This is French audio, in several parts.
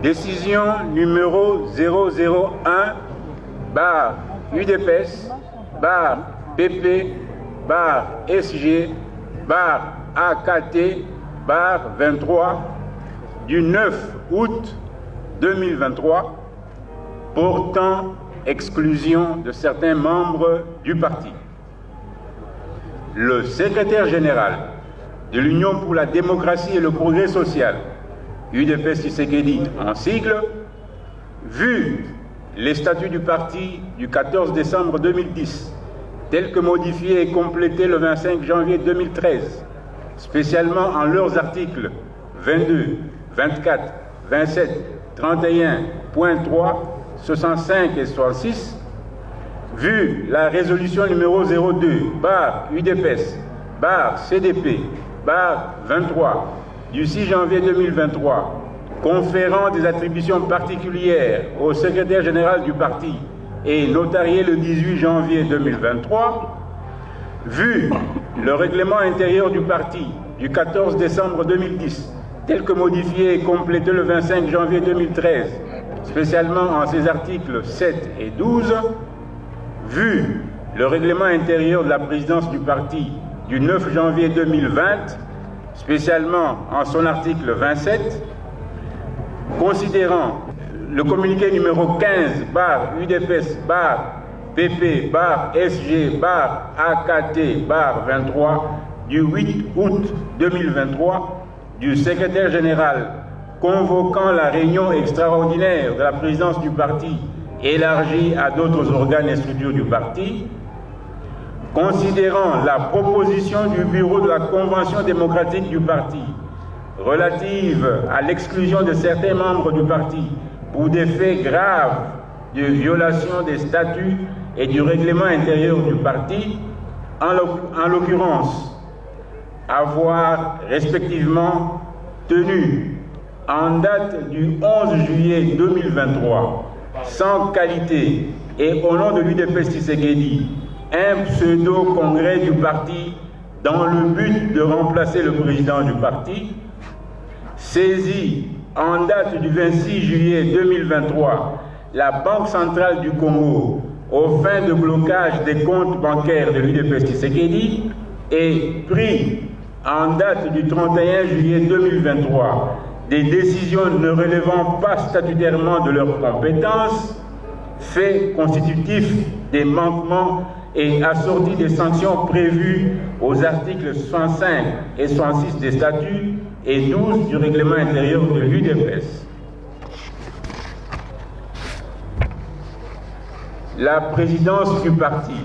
Décision numéro 001-UDPS-PP-SG-AKT-23 du 9 août 2023 portant exclusion de certains membres du parti. Le secrétaire général de l'Union pour la démocratie et le progrès social, UDPS Tshisekedi en sigle, vu les statuts du parti du 14 décembre 2010, tels que modifiés et complétés le 25 janvier 2013, spécialement en leurs articles 22, 24, 27, 31.3, 65 et 66, vu la résolution numéro 02-UDPS-CDP-23 du 6 janvier 2023, conférant des attributions particulières au secrétaire général du parti et notarié le 18 janvier 2023, vu le règlement intérieur du parti du 14 décembre 2010, tel que modifié et complété le 25 janvier 2013, spécialement en ses articles 7 et 12, vu le règlement intérieur de la présidence du parti du 9 janvier 2020, spécialement en son article 27, considérant le communiqué numéro 15-PP-SG-AKT-23 du 8 août 2023 du secrétaire général convoquant la réunion extraordinaire de la présidence du parti élargie à d'autres organes et structures du parti, considérant la proposition du bureau de la Convention démocratique du parti relative à l'exclusion de certains membres du parti pour des faits graves de violation des statuts et du règlement intérieur du parti, en l'occurrence, avoir respectivement tenu en date du 11 juillet 2023, sans qualité et au nom de l'UDPS Tshisekedi, un pseudo-congrès du parti dans le but de remplacer le président du parti, saisi en date du 26 juillet 2023 la Banque centrale du Congo aux fins de blocage des comptes bancaires de l'UDPS Tshisekedi et pris en date du 31 juillet 2023 des décisions ne relevant pas statutairement de leurs compétences, faits constitutifs des manquements et assortis des sanctions prévues aux articles 65 et 66 des statuts et 12 du règlement intérieur de l'UDPS. La présidence du parti,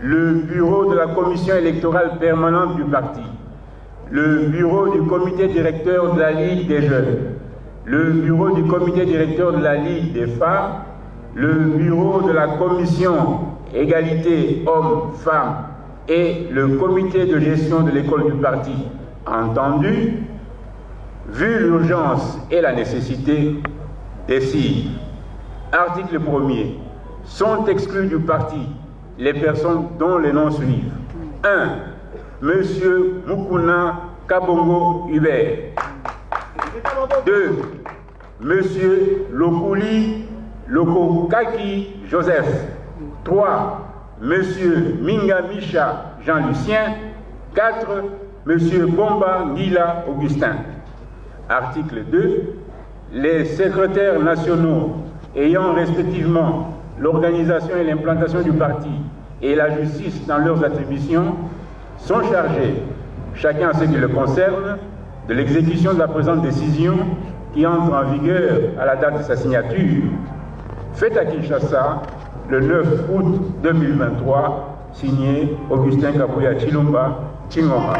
le bureau de la commission électorale permanente du parti, le bureau du comité directeur de la Ligue des jeunes, le bureau du comité directeur de la Ligue des femmes, le bureau de la commission égalité hommes-femmes et le comité de gestion de l'école du parti entendu, vu l'urgence et la nécessité, décide. Article 1er. Sont exclus du parti les personnes dont les noms suivent. 1. Monsieur Mukuna Kabongo Hubert. 2. Monsieur Lokuli Lokokaki Joseph. 3. Monsieur Minga Misha Jean-Lucien. 4. Monsieur Bomba Ngila Augustin. Article 2. Les secrétaires nationaux ayant respectivement l'organisation et l'implantation du parti et la justice dans leurs attributions sont chargés, chacun en ce qui le concerne, de l'exécution de la présente décision qui entre en vigueur à la date de sa signature, faite à Kinshasa le 9 août 2023, signé Augustin Kabuya Chilomba Chingoma.